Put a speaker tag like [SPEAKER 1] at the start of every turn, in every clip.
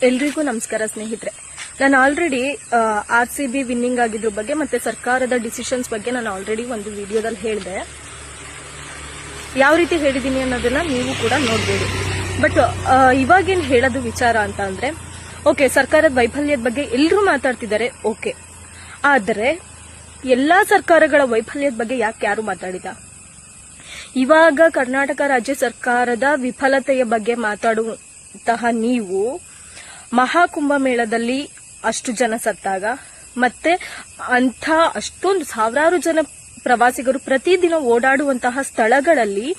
[SPEAKER 1] ಎಲ್ರಿಗೂ ನಮಸ್ಕಾರ ಸ್ನೇಹಿತರೆ. ನಾನು ಆಲ್ರೆಡಿ RCB ವಿನ್ನಿಂಗ್ ಆಗಿದ್ರ ಬಗ್ಗೆ ಮತ್ತೆ ಸರ್ಕಾರದ ಡಿಸಿಷನ್ಸ್ ಬಗ್ಗೆ ನಾನು ಆಲ್ರೆಡಿ ಒಂದು ವಿಡಿಯೋದಲ್ಲಿ ಹೇಳಿದೆ. ಯಾವ ರೀತಿ ಹೇಳಿದೀನಿ ಅನ್ನೋದನ್ನ ನೀವು ಕೂಡ ನೋಡಬಹುದು. ಬಟ್ ಇವಾಗೇನು ಹೇಳೋದು ವಿಚಾರ ಅಂತ ಅಂದ್ರೆ, ಓಕೆ, ಸರ್ಕಾರದ ವೈಫಲ್ಯದ ಬಗ್ಗೆ ಎಲ್ಲರೂ ಮಾತಾಡ್ತಿದ್ದಾರೆ, ಓಕೆ, ಆದರೆ ಎಲ್ಲಾ ಸರ್ಕಾರಗಳ ವೈಫಲ್ಯದ ಬಗ್ಗೆ ಯಾರು ಮಾತಾಡಿದ? ಇವಾಗ ಕರ್ನಾಟಕ ರಾಜ್ಯ ಸರ್ಕಾರದ ವಿಫಲತೆಯ ಬಗ್ಗೆ ಮಾತಾಡುವಂತಹ ನೀವು ಮಹಾಕುಂಭಮೇಳದಲ್ಲಿ ಅಷ್ಟು ಜನ ಸತ್ತಾಗ ಮತ್ತೆ ಅಷ್ಟೊಂದು ಸಾವಿರಾರು ಜನ ಪ್ರವಾಸಿಗರು ಪ್ರತಿದಿನ ಓಡಾಡುವಂತಹ ಸ್ಥಳಗಳಲ್ಲಿ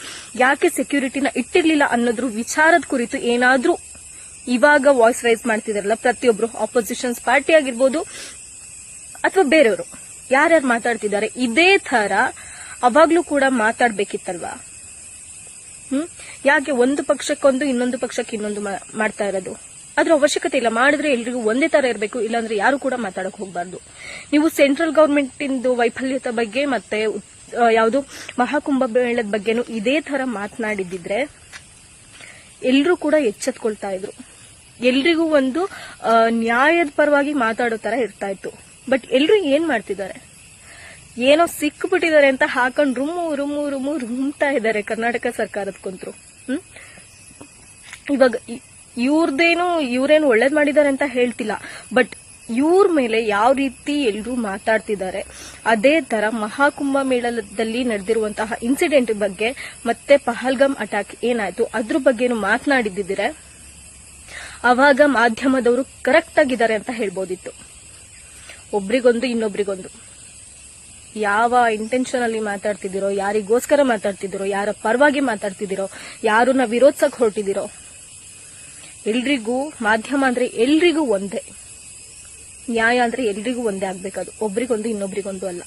[SPEAKER 1] ಯಾಕೆ ಸೆಕ್ಯೂರಿಟಿನ ಇಟ್ಟಿರ್ಲಿಲ್ಲ ಅನ್ನೋದ್ರ ವಿಚಾರದ ಕುರಿತು ಏನಾದ್ರೂ ಇವಾಗ ವಾಯ್ಸ್ ರೈಸ್ ಮಾಡ್ತಿದಾರಲ್ಲ ಪ್ರತಿಯೊಬ್ರು, ಆಪೋಸಿಷನ್ಸ್ ಪಾರ್ಟಿ ಆಗಿರ್ಬೋದು ಅಥವಾ ಬೇರೆಯವರು ಯಾರ್ಯಾರು ಮಾತಾಡ್ತಿದ್ದಾರೆ, ಇದೇ ತರ ಅವಾಗ್ಲೂ ಕೂಡ ಮಾತಾಡ್ಬೇಕಿತ್ತಲ್ವಾ? ಯಾಕೆ ಒಂದು ಪಕ್ಷಕ್ಕೊಂದು ಇನ್ನೊಂದು ಪಕ್ಷಕ್ಕೆ ಇನ್ನೊಂದು ಮಾಡ್ತಾ ಇರೋದು? ಅದ್ರ ಅವಶ್ಯಕತೆ ಇಲ್ಲ. ಮಾಡಿದ್ರೆ ಎಲ್ರಿಗೂ ಒಂದೇ ತರ ಇರಬೇಕು, ಇಲ್ಲಾಂದ್ರೆ ಯಾರು ಕೂಡ ಮಾತಾಡಕ್ ಹೋಗ್ಬಾರ್ದು. ನೀವು ಸೆಂಟ್ರಲ್ ಗವರ್ಮೆಂಟ್ ಇಂದು ವೈಫಲ್ಯತೆ ಬಗ್ಗೆ ಮತ್ತೆ ಯಾವುದು ಮಹಾಕುಂಭಮೇಳದ ಬಗ್ಗೆನೂ ಇದೇ ತರ ಮಾತನಾಡಿದ್ರೆ ಎಲ್ರೂ ಕೂಡ ಎಚ್ಚೆತ್ಕೊಳ್ತಾ ಇದ್ರು. ಎಲ್ರಿಗೂ ಒಂದು ನ್ಯಾಯದ ಪರವಾಗಿ ಮಾತಾಡೋ ತರ ಇರ್ತಾ ಇತ್ತು. ಬಟ್ ಎಲ್ರು ಏನ್ ಮಾಡ್ತಿದ್ದಾರೆ? ಏನೋ ಸಿಕ್ಬಿಟ್ಟಿದ್ದಾರೆ ಅಂತ ಹಾಕೊಂಡು ರುಮ್ತಾ ಇದ್ದಾರೆ ಕರ್ನಾಟಕ ಸರ್ಕಾರದ ಕುಂತ್ರು. ಇವಾಗ ಇವ್ರೇನು ಒಳ್ಳೇದ್ ಮಾಡಿದ್ದಾರೆ ಅಂತ ಹೇಳ್ತಿಲ್ಲ, ಬಟ್ ಇವ್ರ ಮೇಲೆ ಯಾವ ರೀತಿ ಎಲ್ರೂ ಮಾತಾಡ್ತಿದ್ದಾರೆ ಅದೇ ತರ ಮಹಾಕುಂಭಮೇಳದಲ್ಲಿ ನಡೆದಿರುವಂತಹ ಇನ್ಸಿಡೆಂಟ್ ಬಗ್ಗೆ ಮತ್ತೆ ಪಹಲ್ಗಾಮ್ ಅಟ್ಯಾಕ್ ಏನಾಯ್ತು ಅದ್ರ ಬಗ್ಗೆನು ಮಾತನಾಡಿದ್ದಿದ್ರೆ ಅವಾಗ ಮಾಧ್ಯಮದವರು ಕರೆಕ್ಟ್ ಆಗಿದ್ದಾರೆ ಅಂತ ಹೇಳ್ಬೋದಿತ್ತು. ಒಬ್ರಿಗೊಂದು ಇನ್ನೊಬ್ರಿಗೊಂದು ಯಾವ ಇಂಟೆನ್ಷನ್ ಅಲ್ಲಿ ಮಾತಾಡ್ತಿದ್ದೀರೋ, ಯಾರಿಗೋಸ್ಕರ ಮಾತಾಡ್ತಿದ್ದೀರೋ, ಯಾರ ಪರವಾಗಿ ಮಾತಾಡ್ತಿದ್ದೀರೋ, ಯಾರನ್ನ ವಿರೋಧಿಸಕ್ ಹೊರಟಿದ್ದೀರೋ, ಎಲ್ರಿಗೂ ಮಾಧ್ಯಮ ಅಂದ್ರೆ ಎಲ್ರಿಗೂ ಒಂದೇ, ನ್ಯಾಯ ಅಂದ್ರೆ ಎಲ್ರಿಗೂ ಒಂದೇ ಆಗ್ಬೇಕದು, ಒಬ್ರಿಗೊಂದು ಇನ್ನೊಬ್ರಿಗೊಂದು ಅಲ್ಲ.